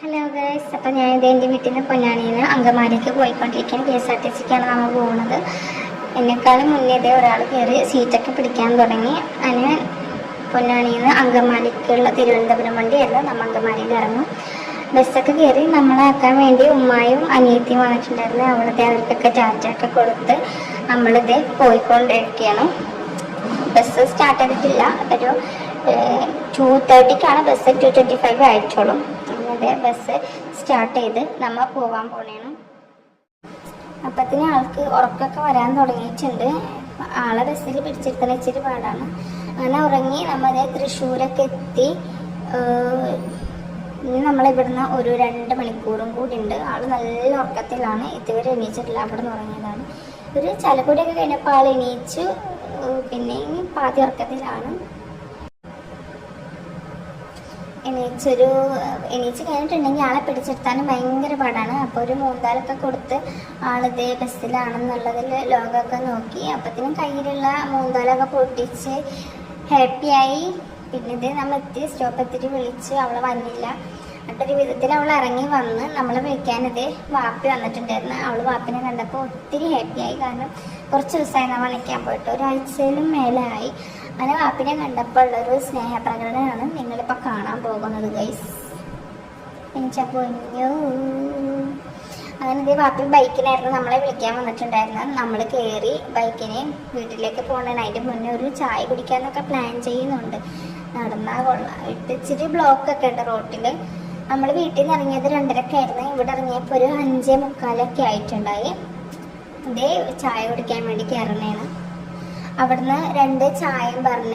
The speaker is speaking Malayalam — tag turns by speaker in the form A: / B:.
A: ഹലോ ഗൈസ്, അപ്പോൾ ഞാനിത് എൻ്റെ വീട്ടിൽ നിന്ന് പൊന്നാനിയിൽ നിന്ന് അങ്കമാലിക്ക് പോയിക്കൊണ്ടിരിക്കുകയാണ്. KSRTCക്കാണ് നമ്മൾ പോകുന്നത്. എന്നെക്കാളും മുന്നേ ഒരാൾ കയറി സീറ്റൊക്കെ പിടിക്കാൻ തുടങ്ങി. അങ്ങനെ പൊന്നാനിയിൽ നിന്ന് അങ്കമാലിക്കുള്ള തിരുവനന്തപുരം വണ്ടിയായിരുന്നു. നമ്മൾ അങ്കമാലിയിൽ ഇറങ്ങും. ബസ്സൊക്കെ കയറി നമ്മളാക്കാൻ വേണ്ടി ഉമ്മായും അനിയത്തിയും വന്നിട്ടുണ്ടായിരുന്നു. അവിടുത്തെ അവർക്കൊക്കെ ടാറ്റയൊക്കെ കൊടുത്ത് നമ്മളിത് പോയിക്കൊണ്ടിരിക്കുകയാണ്. ബസ് സ്റ്റാർട്ട് ചെയ്തിട്ടില്ല. ഒരു 2:30ക്കാണ് ബസ്. 2:25 ആയിട്ടുള്ളൂ. അങ്ങനെ ബസ് സ്റ്റാർട്ട് ചെയ്ത് നമ്മൾ പോകാൻ പോണേണ്. അപ്പത്തിന് ആൾക്ക് ഉറക്കമൊക്കെ വരാൻ തുടങ്ങിയിട്ടുണ്ട്. ആളെ ബസ്സിൽ പിടിച്ചിരുത്തല ഇച്ചിരി പാടാണ്. അങ്ങനെ ഉറങ്ങി നമ്മൾ തൃശ്ശൂരൊക്കെ എത്തി. ഇനി നമ്മളിവിടുന്ന് ഒരു 2 മണിക്കൂറും കൂടി ഉണ്ട്. ആൾ നല്ല ഉറക്കത്തിലാണ്. ഇതുവരെ എണീച്ചിട്ടില്ല. അവിടെ നിന്ന് ഉറങ്ങിയതാണ്. ഒരു ചലക്കുടിയൊക്കെ കഴിഞ്ഞപ്പോൾ ആൾ എണീച്ചു. പിന്നെ പാതി ഉറക്കത്തിലാണ്. എണീച്ച് കഴിഞ്ഞിട്ടുണ്ടെങ്കിൽ ആളെ പിടിച്ചെടുത്താനും ഭയങ്കര പാടാണ്. അപ്പോൾ ഒരു മൂന്നാലൊക്കെ കൊടുത്ത് ആളിതേ ബസ്സിലാണെന്നുള്ളതിൽ ലോകമൊക്കെ നോക്കി. അപ്പത്തിനും കയ്യിലുള്ള മൂന്നാലൊക്കെ പൊട്ടിച്ച് ഹാപ്പിയായി. പിന്നെ ഇത് നമ്മൾ എത്തി. സ്റ്റോപ്പ് എത്തിയിട്ട് വിളിച്ച് അവളെ വന്നില്ല. എന്നിട്ടൊരു വിധത്തിൽ അവൾ ഇറങ്ങി വന്ന് നമ്മളെ വിളിക്കാനിത് വാപ്പി വന്നിട്ടുണ്ടായിരുന്നു. അവൾ വാപ്പിനെ കണ്ടപ്പോൾ ഒത്തിരി ഹാപ്പിയായി. കാരണം കുറച്ച് ദിവസമായി നമ്മൾ വിളിക്കാൻ പോയിട്ട് ഒരാഴ്ചയിലും മേലായി. അങ്ങനെ വാപ്പിനെ കണ്ടപ്പോൾ ഉള്ളൊരു സ്നേഹപ്രകടനമാണ് നിങ്ങളിപ്പോൾ കാണാൻ പോകുന്നത് ഗൈസ്. എനിച്ചാ പൊന്നു. അങ്ങനെ ഇതേ വാപ്പി ബൈക്കിനായിരുന്നു നമ്മളെ വിളിക്കാൻ വന്നിട്ടുണ്ടായിരുന്നത്. നമ്മൾ കയറി ബൈക്കിന് വീട്ടിലേക്ക് പോകണേ. അതിൻ്റെ മുന്നേ ഒരു ചായ കുടിക്കാനൊക്കെ പ്ലാൻ ചെയ്യുന്നുണ്ട്. നടന്നാൽ കൊള്ളാം. ഇച്ചിരി ബ്ലോക്കൊക്കെ ഉണ്ട് റോട്ടിൽ. നമ്മൾ വീട്ടിൽ നിന്ന് ഇറങ്ങിയത് 2:30 ആയിരുന്നു. ഇവിടെ ഇറങ്ങിയപ്പോൾ ഒരു 5:45 ആയിട്ടുണ്ടായി. ഇതേ ചായ കുടിക്കാൻ വേണ്ടി കയറണേണ്. അവിടുന്ന് 2 ചായയും പറഞ്ഞു.